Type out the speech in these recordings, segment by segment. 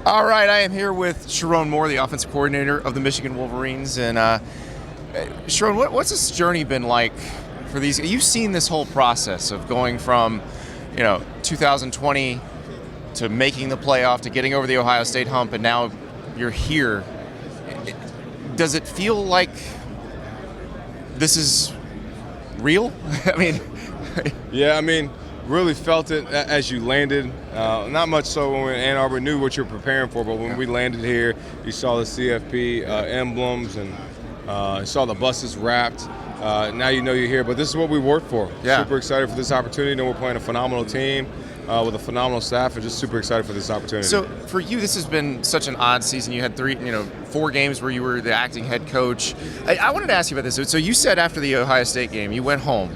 All right, I am here with Sherrone Moore, the offensive coordinator of the Michigan Wolverines. And Sherrone, what's this journey been like for these? You've seen this whole process of going from, 2020 to making the playoff to getting over the Ohio State hump, and now you're here. Does it feel like this is real? Really felt it as you landed. Not much so when we were in Ann Arbor, knew what you're preparing for, but when we landed here, you saw the CFP emblems and saw the buses wrapped. Now you know you're here, but this is what we worked for. Yeah. Super excited for this opportunity. Know we're playing a phenomenal team with a phenomenal staff, and just super excited for this opportunity. So for you, this has been such an odd season. You had 4 games where you were the acting head coach. I wanted to ask you about this. So you said after the Ohio State game, you went home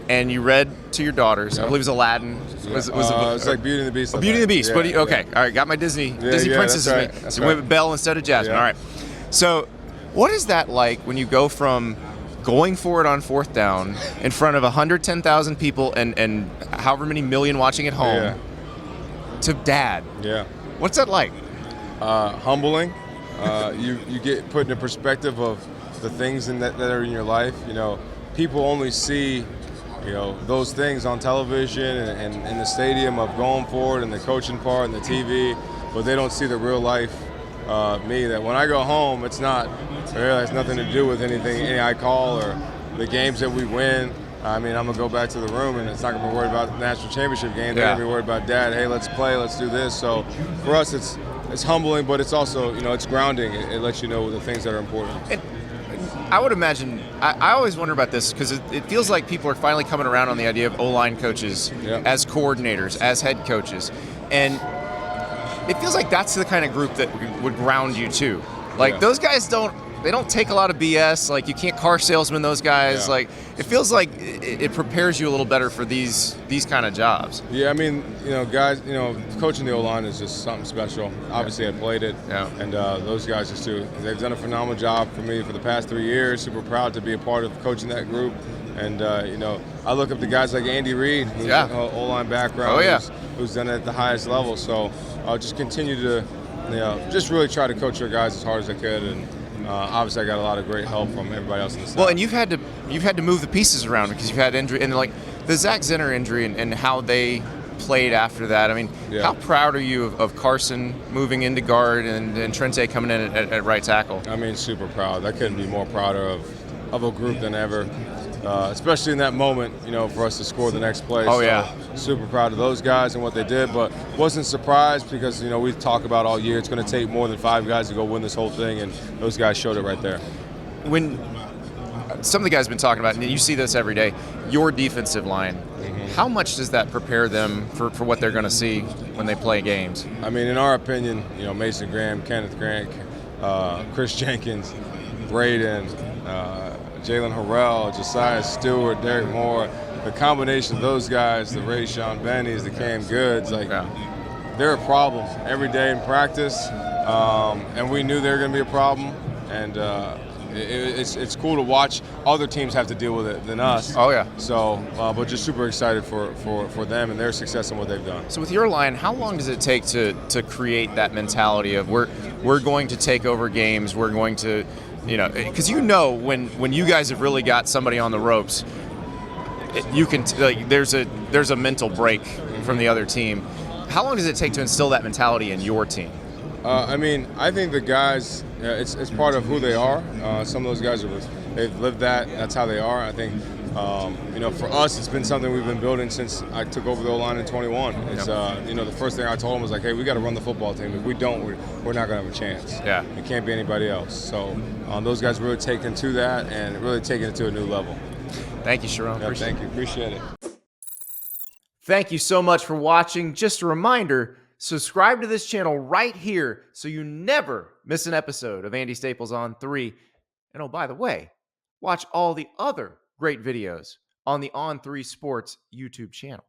and you read to your daughters. Yep. I believe it was Aladdin. Yeah. It's like Beauty and the Beast. Beauty and the Beast. Yeah, okay. All right. Got my Disney princess. That's right. So we went with Belle instead of Jasmine. Yeah. All right. So what is that like when you go from going for it on 4th down in front of 110,000 people and however many million watching at home to dad? Yeah. What's that like? Humbling. You get put in a perspective of the things that are in your life. People only see those things on television and in the stadium of going for it and the coaching part and the TV, but they don't see the real life me. That when I go home, it has nothing to do with any I call or the games that we win. I'm gonna go back to the room and it's not gonna be worried about the national championship game. They're gonna be worried about Dad. Hey, let's play, let's do this. So for us, it's humbling, but it's also it's grounding. It lets you know the things that are important. And I would imagine, I always wonder about this because it feels like people are finally coming around on the idea of O-line coaches as coordinators, as head coaches. And it feels like that's the kind of group that would ground you too. Those guys don't take a lot of BS. Like, you can't car salesman those guys. Yeah. Like, it feels like it prepares you a little better for these kind of jobs. Yeah, guys, coaching the O-line is just something special. Obviously, I played it, and those guys just too. They've done a phenomenal job for me for the past 3 years. Super proud to be a part of coaching that group. And, I look up to guys like Andy Reid, who's an O-line background, who's done it at the highest level. So I'll just continue to, just really try to coach your guys as hard as I could. And obviously, I got a lot of great help from everybody else in the staff. Well, and you've had to move the pieces around because you've had injury, and like the Zach Zinner injury and how they played after that. How proud are you of Carson moving into guard and Trente coming in at right tackle? Super proud. I couldn't be more prouder of a group than ever. Especially in that moment, for us to score the next play. Super proud of those guys and what they did, but wasn't surprised because, we talk about all year it's going to take more than 5 guys to go win this whole thing, and those guys showed it right there. When some of the guys have been talking about, and you see this every day, your defensive line, how much does that prepare them for what they're going to see when they play games? In our opinion, Mason Graham, Kenneth Grant, Chris Jenkins, Braden, Jalen Harrell, Josiah Stewart, Derek Moore, the combination of those guys, the Rayshon Benny's, the Cam Goods, they're a problem every day in practice, and we knew they were going to be a problem, and it's cool to watch other teams have to deal with it than us. So, but just super excited for them and their success and what they've done. So with your line, how long does it take to create that mentality of we're going to take over games, we're going to because when you guys have really got somebody on the ropes, you can there's a mental break from the other team. How long does it take to instill that mentality in your team? I think the guys, it's part of who they are. Some of those guys they've lived that. That's how they are. I think for us, it's been something we've been building since I took over the O-line in 21. It's the first thing I told them was like, hey, we got to run the football team. If we don't, we're not going to have a chance. It can't be anybody else. So those guys really taken to that and really taking it to a new level. Thank you, Sherrone. Thank you. Appreciate it. Thank you so much for watching. Just a reminder, subscribe to this channel right here so you never miss an episode of Andy Staples On3. And oh, by the way, watch all the other great videos on the On3 Sports YouTube channel.